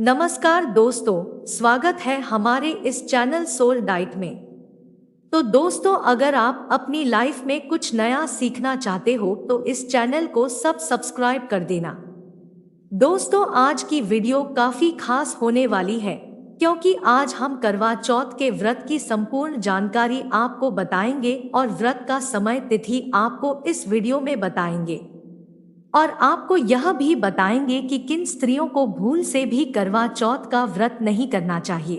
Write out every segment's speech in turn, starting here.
नमस्कार दोस्तों, स्वागत है हमारे इस चैनल सोल डाइट में। तो दोस्तों, अगर आप अपनी लाइफ में कुछ नया सीखना चाहते हो तो इस चैनल को सब्सक्राइब कर देना। दोस्तों, आज की वीडियो काफी खास होने वाली है क्योंकि आज हम करवा चौथ के व्रत की संपूर्ण जानकारी आपको बताएंगे और व्रत का समय तिथि आपको इस वीडियो में बताएंगे और आपको यह भी बताएंगे कि किन स्त्रियों को भूल से भी करवा चौथ का व्रत नहीं करना चाहिए।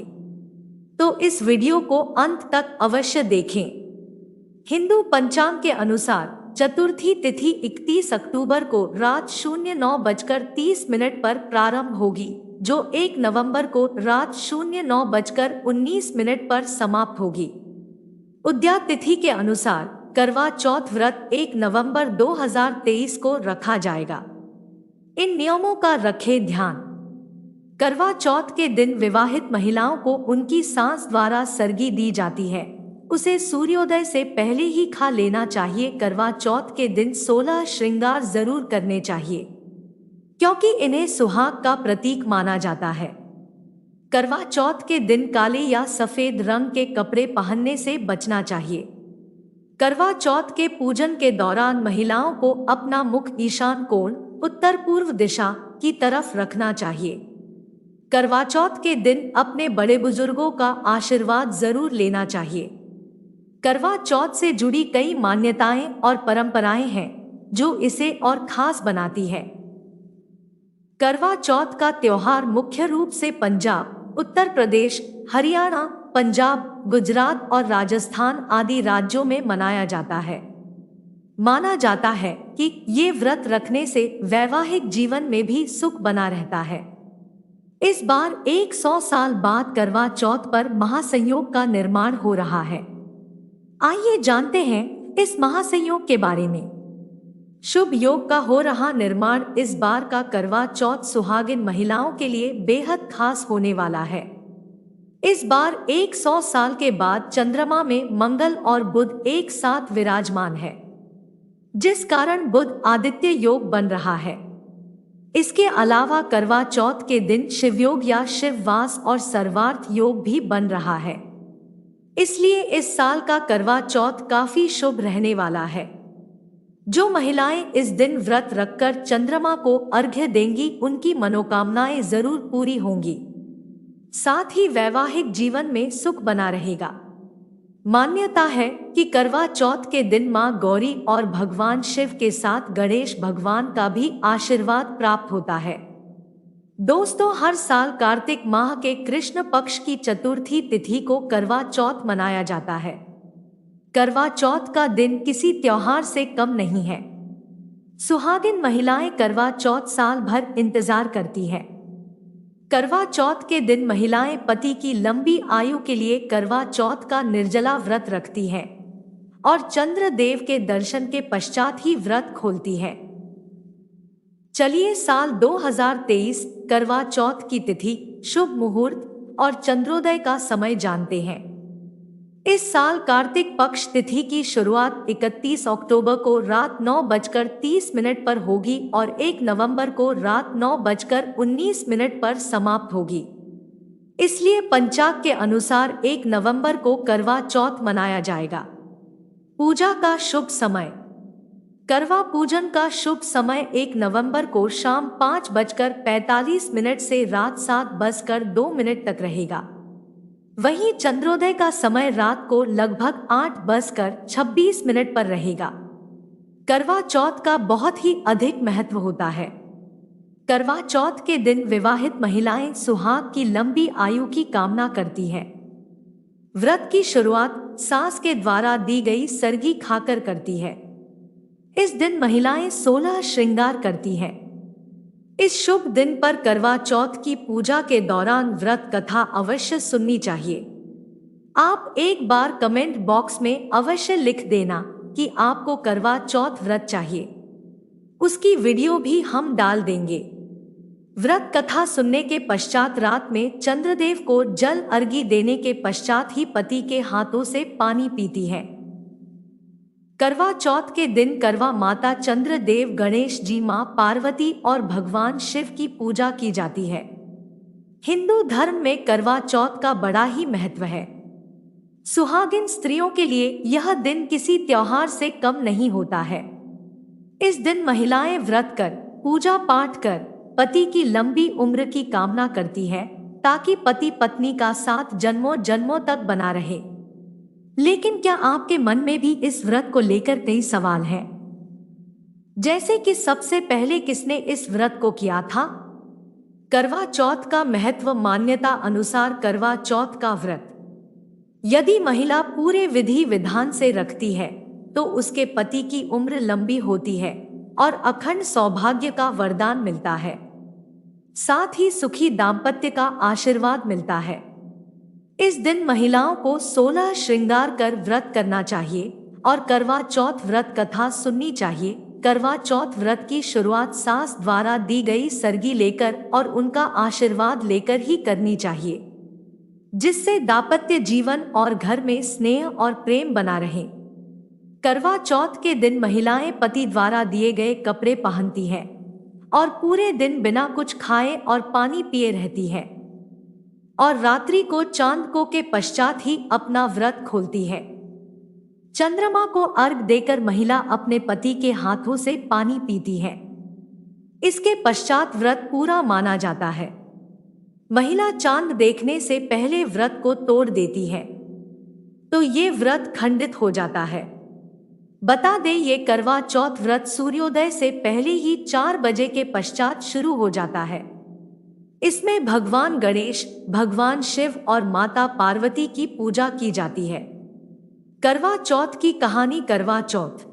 तो इस वीडियो को अंत तक अवश्य देखें। हिंदू पंचांग के अनुसार चतुर्थी तिथि 31 अक्टूबर को रात 09:30 पर प्रारंभ होगी, जो 1 नवंबर को रात 09:19 पर समाप्त होगी। उद्या तिथि के अनुसार करवा चौथ व्रत 1 नवंबर 2023 को रखा जाएगा। इन नियमों का रखें ध्यान। करवा चौथ के दिन विवाहित महिलाओं को उनकी सास द्वारा सर्गी दी जाती है, उसे सूर्योदय से पहले ही खा लेना चाहिए। करवा चौथ के दिन 16 श्रृंगार जरूर करने चाहिए क्योंकि इन्हें सुहाग का प्रतीक माना जाता है। करवा चौथ के दिन काले या सफेद रंग के कपड़े पहनने से बचना चाहिए। करवा चौथ के पूजन के दौरान महिलाओं को अपना मुख ईशान कोण उत्तर पूर्व दिशा की तरफ रखना चाहिए। करवा चौथ के दिन अपने बड़े बुजुर्गों का आशीर्वाद जरूर लेना चाहिए। करवा चौथ से जुड़ी कई मान्यताएं और परंपराएं हैं जो इसे और खास बनाती है। करवा चौथ का त्योहार मुख्य रूप से पंजाब, उत्तर प्रदेश, हरियाणा, पंजाब, गुजरात और राजस्थान आदि राज्यों में मनाया जाता है। माना जाता है कि ये व्रत रखने से वैवाहिक जीवन में भी सुख बना रहता है। इस बार 100 साल बाद करवा चौथ पर महासंयोग का निर्माण हो रहा है। आइए जानते हैं इस महासंयोग के बारे में। शुभ योग का हो रहा निर्माण। इस बार का करवा चौथ सुहागिन महिलाओं के लिए बेहद खास होने वाला है। इस बार 100 साल के बाद चंद्रमा में मंगल और बुध एक साथ विराजमान है, जिस कारण बुध आदित्य योग बन रहा है। इसके अलावा करवा चौथ के दिन शिवयोग या शिववास और सर्वार्थ योग भी बन रहा है। इसलिए इस साल का करवा चौथ काफी शुभ रहने वाला है। जो महिलाएं इस दिन व्रत रखकर चंद्रमा को अर्घ्य देंगी, उनकी मनोकामनाएं जरूर पूरी होंगी। साथ ही वैवाहिक जीवन में सुख बना रहेगा। मान्यता है कि करवा चौथ के दिन मां गौरी और भगवान शिव के साथ गणेश भगवान का भी आशीर्वाद प्राप्त होता है। दोस्तों, हर साल कार्तिक माह के कृष्ण पक्ष की चतुर्थी तिथि को करवा चौथ मनाया जाता है। करवा चौथ का दिन किसी त्योहार से कम नहीं है। सुहागिन महिलाएं करवा चौथ साल भर इंतजार करती है। करवा चौथ के दिन महिलाएं पति की लंबी आयु के लिए करवा चौथ का निर्जला व्रत रखती हैं और चंद्र देव के दर्शन के पश्चात ही व्रत खोलती है। चलिए साल 2023 करवा चौथ की तिथि, शुभ मुहूर्त और चंद्रोदय का समय जानते हैं। इस साल कार्तिक पक्ष तिथि की शुरुआत 31 अक्टूबर को रात 9:30 पर होगी और 1 नवंबर को रात 9:19 पर समाप्त होगी। इसलिए पंचांग के अनुसार 1 नवंबर को करवा चौथ मनाया जाएगा। पूजा का शुभ समय। करवा पूजन का शुभ समय 1 नवंबर को शाम 5:45 से रात 7:02 तक रहेगा। वहीं चंद्रोदय का समय रात को लगभग 8:26 पर रहेगा। करवा चौथ का बहुत ही अधिक महत्व होता है। करवा चौथ के दिन विवाहित महिलाएं सुहाग की लंबी आयु की कामना करती हैं। व्रत की शुरुआत सास के द्वारा दी गई सर्गी खाकर करती है। इस दिन महिलाएं 16 श्रृंगार करती हैं। इस शुभ दिन पर करवा चौथ की पूजा के दौरान व्रत कथा अवश्य सुननी चाहिए। आप एक बार कमेंट बॉक्स में अवश्य लिख देना कि आपको करवा चौथ व्रत चाहिए। उसकी वीडियो भी हम डाल देंगे। व्रत कथा सुनने के पश्चात रात में चंद्रदेव को जल अर्घ्य देने के पश्चात ही पति के हाथों से पानी पीती है। करवा चौथ के दिन करवा माता चंद्रदेव, गणेश जी, मां पार्वती और भगवान शिव की पूजा की जाती है। हिंदू धर्म में करवा चौथ का बड़ा ही महत्व है। सुहागिन स्त्रियों के लिए यह दिन किसी त्योहार से कम नहीं होता है। इस दिन महिलाएं व्रत कर, पूजा पाठ कर पति की लंबी उम्र की कामना करती है, ताकि पति पत्नी का साथ जन्मों जन्मों तक बना रहे। लेकिन क्या आपके मन में भी इस व्रत को लेकर कई सवाल हैं? जैसे कि सबसे पहले किसने इस व्रत को किया था? करवा चौथ का महत्व। मान्यता अनुसार करवा चौथ का व्रत यदि महिला पूरे विधि विधान से रखती है तो उसके पति की उम्र लंबी होती है और अखंड सौभाग्य का वरदान मिलता है। साथ ही सुखी दाम्पत्य का आशीर्वाद मिलता है। इस दिन महिलाओं को 16 श्रृंगार कर व्रत करना चाहिए और करवा चौथ व्रत कथा सुननी चाहिए। करवा चौथ व्रत की शुरुआत सास द्वारा दी गई सरगी लेकर और उनका आशीर्वाद लेकर ही करनी चाहिए, जिससे दाम्पत्य जीवन और घर में स्नेह और प्रेम बना रहे। करवा चौथ के दिन महिलाएं पति द्वारा दिए गए कपड़े पहनती हैं और पूरे दिन बिना कुछ खाए और पानी पिए रहती है और रात्रि को चांद को के पश्चात ही अपना व्रत खोलती है। चंद्रमा को अर्घ देकर महिला अपने पति के हाथों से पानी पीती है। इसके पश्चात व्रत पूरा माना जाता है। महिला चांद देखने से पहले व्रत को तोड़ देती है तो ये व्रत खंडित हो जाता है। बता दें, ये करवा चौथ व्रत सूर्योदय से पहले ही 4 बजे के पश्चात शुरू हो जाता है। इसमें भगवान गणेश, भगवान शिव और माता पार्वती की पूजा की जाती है। करवा चौथ की कहानी। करवा चौथ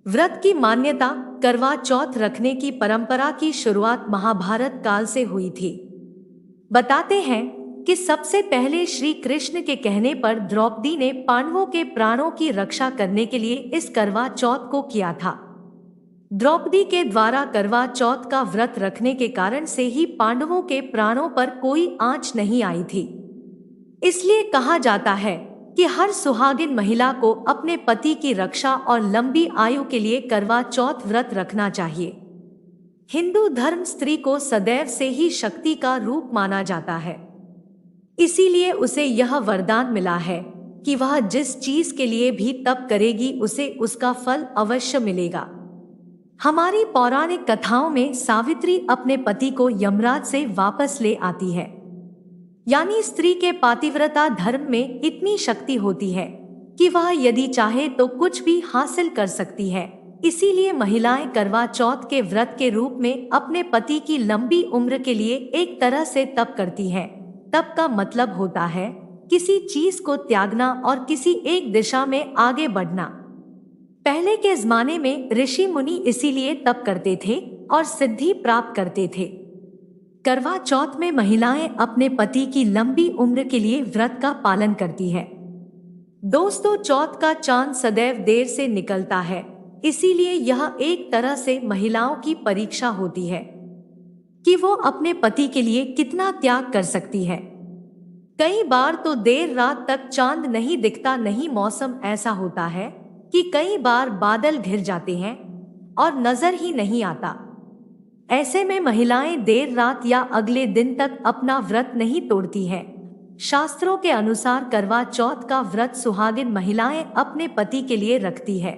व्रत की मान्यता। करवा चौथ रखने की परंपरा की शुरुआत महाभारत काल से हुई थी। बताते हैं कि सबसे पहले श्री कृष्ण के कहने पर द्रौपदी ने पांडवों के प्राणों की रक्षा करने के लिए इस करवा चौथ को किया था। द्रौपदी के द्वारा करवा चौथ का व्रत रखने के कारण से ही पांडवों के प्राणों पर कोई आंच नहीं आई थी। इसलिए कहा जाता है कि हर सुहागिन महिला को अपने पति की रक्षा और लंबी आयु के लिए करवा चौथ व्रत रखना चाहिए। हिंदू धर्म स्त्री को सदैव से ही शक्ति का रूप माना जाता है, इसीलिए उसे यह वरदान मिला है कि वह जिस चीज के लिए भी तप करेगी उसे उसका फल अवश्य मिलेगा। हमारी पौराणिक कथाओं में सावित्री अपने पति को यमराज से वापस ले आती है, यानी स्त्री के पातिव्रता धर्म में इतनी शक्ति होती है कि वह यदि चाहे तो कुछ भी हासिल कर सकती है। इसीलिए महिलाएं करवा चौथ के व्रत के रूप में अपने पति की लंबी उम्र के लिए एक तरह से तप करती हैं। तप का मतलब होता है किसी चीज को त्यागना और किसी एक दिशा में आगे बढ़ना। पहले के जमाने में ऋषि मुनि इसीलिए तप करते थे और सिद्धि प्राप्त करते थे। करवा चौथ में महिलाएं अपने पति की लंबी उम्र के लिए व्रत का पालन करती है। दोस्तों, चौथ का चांद सदैव देर से निकलता है, इसीलिए यह एक तरह से महिलाओं की परीक्षा होती है कि वो अपने पति के लिए कितना त्याग कर सकती है। कई बार तो देर रात तक चांद नहीं दिखता। नहीं, मौसम ऐसा होता है कि कई बार बादल घिर जाते हैं और नजर ही नहीं आता। ऐसे में महिलाएं देर रात या अगले दिन तक अपना व्रत नहीं तोड़ती हैं। शास्त्रों के अनुसार करवा चौथ का व्रत सुहागिन महिलाएं अपने पति के लिए रखती है,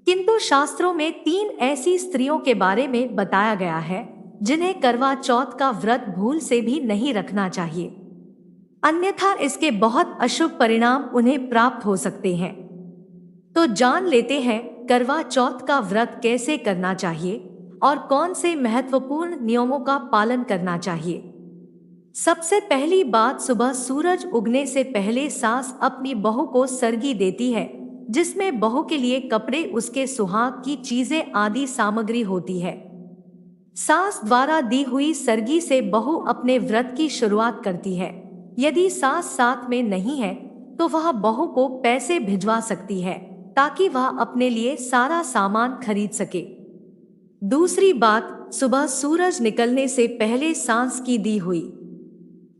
किंतु शास्त्रों में 3 ऐसी स्त्रियों के बारे में बताया गया है जिन्हें करवा चौथ का व्रत भूल से भी नहीं रखना चाहिए, अन्यथा इसके बहुत अशुभ परिणाम उन्हें प्राप्त हो सकते हैं। तो जान लेते हैं करवा चौथ का व्रत कैसे करना चाहिए और कौन से महत्वपूर्ण नियमों का पालन करना चाहिए। सबसे पहली बात, सुबह सूरज उगने से पहले सास अपनी बहू को सरगी देती है, जिसमें बहू के लिए कपड़े, उसके सुहाग की चीजें आदि सामग्री होती है। सास द्वारा दी हुई सरगी से बहू अपने व्रत की शुरुआत करती है। यदि सास साथ में नहीं है तो वह बहू को पैसे भिजवा सकती है ताकि वह अपने लिए सारा सामान खरीद सके। दूसरी बात, सुबह सूरज निकलने से पहले सास की दी हुई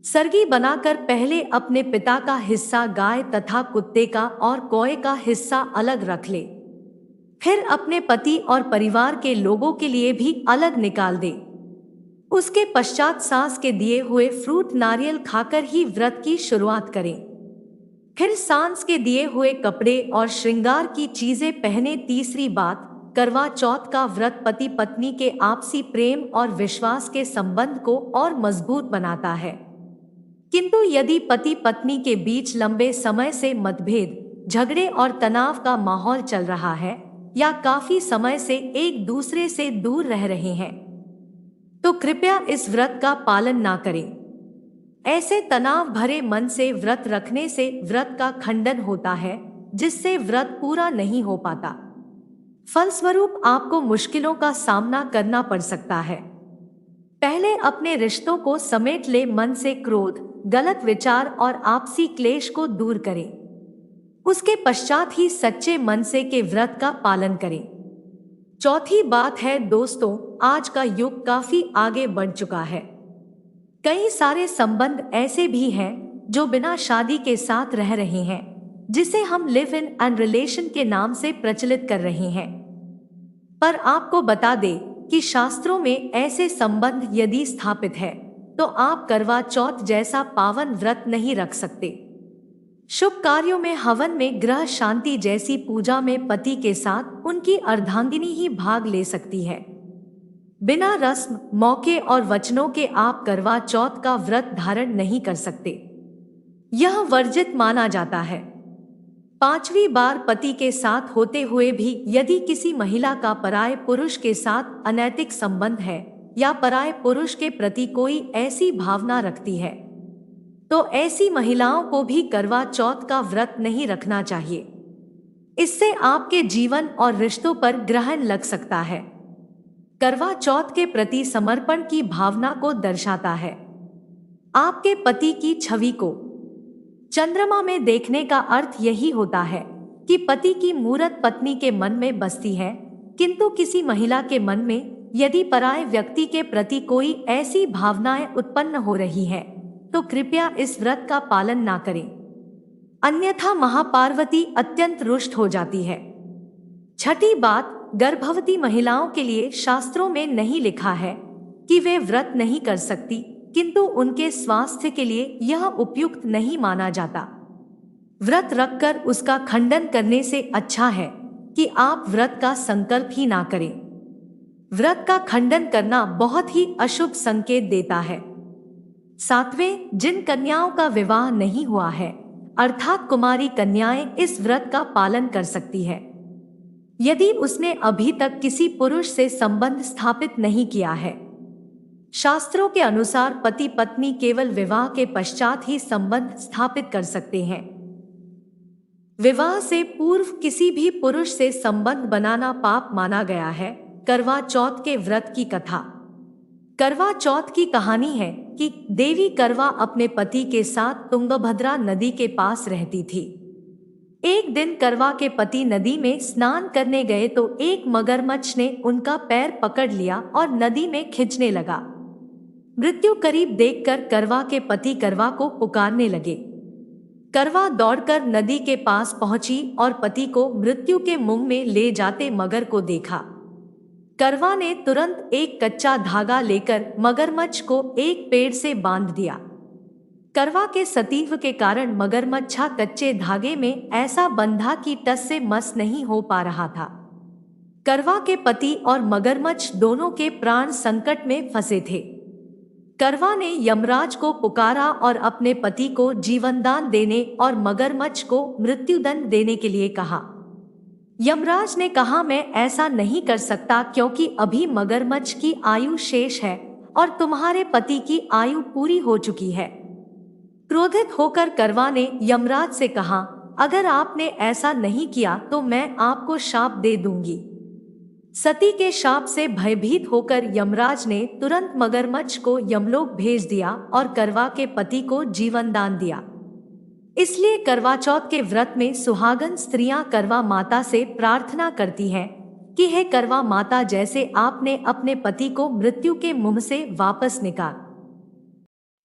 सरगी बनाकर पहले अपने पिता का हिस्सा, गाय तथा कुत्ते का और कौए का हिस्सा अलग रख ले, फिर अपने पति और परिवार के लोगों के लिए भी अलग निकाल दे। उसके पश्चात सास के दिए हुए फ्रूट नारियल खाकर ही व्रत की शुरुआत करें। फिर सांस के दिए हुए कपड़े और श्रृंगार की चीजें पहने। तीसरी बात, करवा चौथ का व्रत पति पत्नी के आपसी प्रेम और विश्वास के संबंध को और मजबूत बनाता है। किंतु यदि पति पत्नी के बीच लंबे समय से मतभेद, झगड़े और तनाव का माहौल चल रहा है या काफी समय से एक दूसरे से दूर रह रहे हैं, तो कृपया इस व्रत का पालन ना करें। ऐसे तनाव भरे मन से व्रत रखने से व्रत का खंडन होता है, जिससे व्रत पूरा नहीं हो पाता। फलस्वरूप आपको मुश्किलों का सामना करना पड़ सकता है। पहले अपने रिश्तों को समेट ले। मन से क्रोध, गलत विचार और आपसी क्लेश को दूर करें। उसके पश्चात ही सच्चे मन से के व्रत का पालन करें। चौथी बात है दोस्तों, आज का युग काफी आगे बढ़ चुका है। कई सारे संबंध ऐसे भी हैं जो बिना शादी के साथ रह रहे हैं, जिसे हम लिव इन एंड रिलेशन के नाम से प्रचलित कर रहे हैं। पर आपको बता दें कि शास्त्रों में ऐसे संबंध यदि स्थापित है तो आप करवा चौथ जैसा पावन व्रत नहीं रख सकते। शुभ कार्यों में, हवन में, ग्रह शांति जैसी पूजा में पति के साथ उनकी अर्धांगिनी ही भाग ले सकती है। बिना रस्म, मौके और वचनों के आप करवा चौथ का व्रत धारण नहीं कर सकते। यह वर्जित माना जाता है। पांचवी बार, पति के साथ होते हुए भी यदि किसी महिला का पराये पुरुष के साथ अनैतिक संबंध है या पराये पुरुष के प्रति कोई ऐसी भावना रखती है, तो ऐसी महिलाओं को भी करवा चौथ का व्रत नहीं रखना चाहिए। इससे आपके जीवन और रिश्तों पर ग्रहण लग सकता है। करवा चौथ के प्रति समर्पण की भावना को दर्शाता है। आपके पति की छवि को चंद्रमा में देखने का अर्थ यही होता है कि पति की मूरत पत्नी के मन में बसती है, किंतु किसी महिला के मन में यदि पराये व्यक्ति के प्रति कोई ऐसी भावनाएं उत्पन्न हो रही है, तो कृपया इस व्रत का पालन ना करें, अन्यथा महापार्वती अत्यंत रुष्ट हो जाती है। छठी बात, गर्भवती महिलाओं के लिए शास्त्रों में नहीं लिखा है कि वे व्रत नहीं कर सकती, किंतु उनके स्वास्थ्य के लिए यह उपयुक्त नहीं माना जाता। व्रत रखकर उसका खंडन करने से अच्छा है कि आप व्रत का संकल्प ही ना करें। व्रत का खंडन करना बहुत ही अशुभ संकेत देता है। सातवें, जिन कन्याओं का विवाह नहीं हुआ है, अर्थात कुमारी कन्याएं इस व्रत का पालन कर सकती है। यदि उसने अभी तक किसी पुरुष से संबंध स्थापित नहीं किया है। शास्त्रों के अनुसार पति पत्नी केवल विवाह के पश्चात ही संबंध स्थापित कर सकते हैं। विवाह से पूर्व किसी भी पुरुष से संबंध बनाना पाप माना गया है। करवा चौथ के व्रत की कथा। करवा चौथ की कहानी है कि देवी करवा अपने पति के साथ तुंगभद्रा नदी के पास रहती थी। एक दिन करवा के पति नदी में स्नान करने गए तो एक मगरमच्छ ने उनका पैर पकड़ लिया और नदी में खींचने लगा। मृत्यु करीब देखकर करवा के पति करवा को पुकारने लगे। करवा दौड़कर नदी के पास पहुंची और पति को मृत्यु के मुंह में ले जाते मगर को देखा। करवा ने तुरंत एक कच्चा धागा लेकर मगरमच्छ को एक पेड़ से बांध दिया। करवा के सतीत्व के कारण मगरमच्छा कच्चे धागे में ऐसा बंधा कि टस से मस नहीं हो पा रहा था। करवा के पति और मगरमच्छ दोनों के प्राण संकट में फंसे थे। करवा ने यमराज को पुकारा और अपने पति को जीवनदान देने और मगरमच्छ को मृत्युदंड देने के लिए कहा। यमराज ने कहा, मैं ऐसा नहीं कर सकता क्योंकि अभी मगरमच्छ की आयु शेष है और तुम्हारे पति की आयु पूरी हो चुकी है। क्रोधित होकर करवा ने यमराज से कहा, अगर आपने ऐसा नहीं किया तो मैं आपको शाप दे दूंगी। सती के शाप से भयभीत होकर यमराज ने तुरंत मगरमच्छ को यमलोक भेज दिया और करवा के पति को जीवनदान दिया। इसलिए करवा चौथ के व्रत में सुहागन स्त्रियां करवा माता से प्रार्थना करती हैं कि हे करवा माता, जैसे आपने अपने पति को मृत्यु के मुंह से वापस निकाल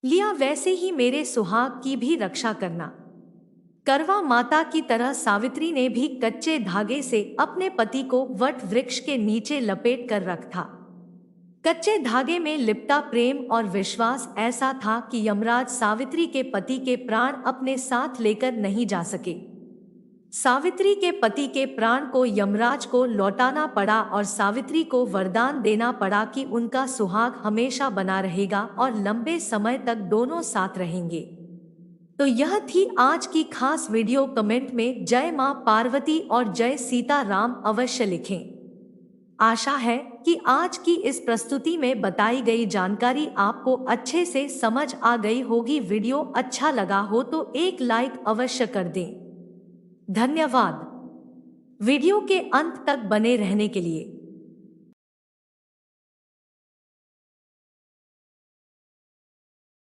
लिया, वैसे ही मेरे सुहाग की भी रक्षा करना। करवा माता की तरह सावित्री ने भी कच्चे धागे से अपने पति को वट वृक्ष के नीचे लपेट कर रखा। कच्चे धागे में लिपटा प्रेम और विश्वास ऐसा था कि यमराज सावित्री के पति के प्राण अपने साथ लेकर नहीं जा सके। सावित्री के पति के प्राण को यमराज को लौटाना पड़ा और सावित्री को वरदान देना पड़ा कि उनका सुहाग हमेशा बना रहेगा और लंबे समय तक दोनों साथ रहेंगे। तो यह थी आज की खास वीडियो। कमेंट में जय मां पार्वती और जय सीता राम अवश्य लिखें। आशा है कि आज की इस प्रस्तुति में बताई गई जानकारी आपको अच्छे से समझ आ गई होगी। वीडियो अच्छा लगा हो तो एक लाइक अवश्य कर दें। धन्यवाद वीडियो के अंत तक बने रहने के लिए।